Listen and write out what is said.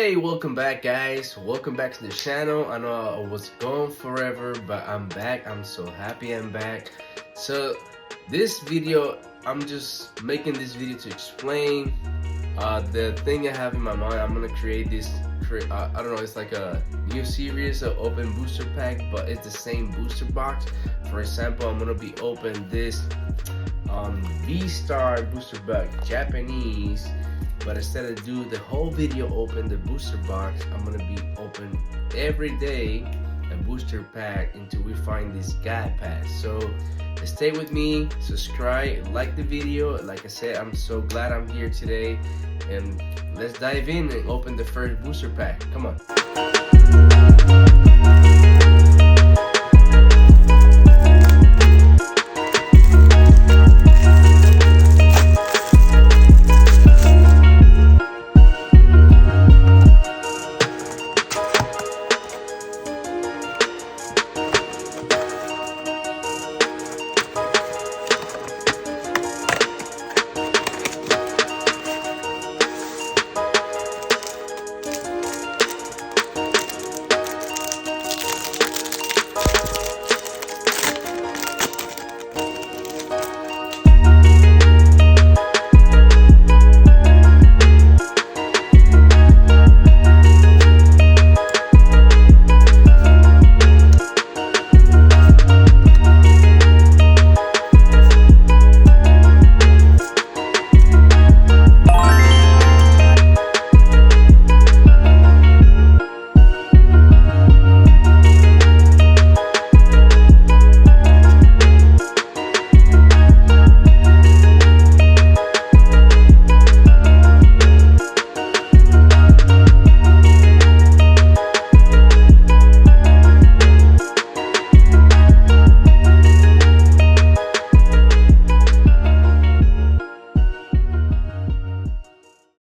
Hey, welcome back guys, welcome back to the channel. I know I was gone forever, but I'm back. I'm so happy I'm back. So this video, I'm just making this video to explain the thing I have in my mind. I'm gonna create this I don't know, it's like a new series of open booster pack, but it's the same booster box. For example, I'm gonna be open this V-Star booster box Japanese, but instead of do the whole video open the booster box, I'm gonna be open every day a booster pack until we find this guy pass. So stay with me, subscribe, like the video. Like I said, I'm so glad I'm here today, and let's dive in and open the first booster pack. Come on.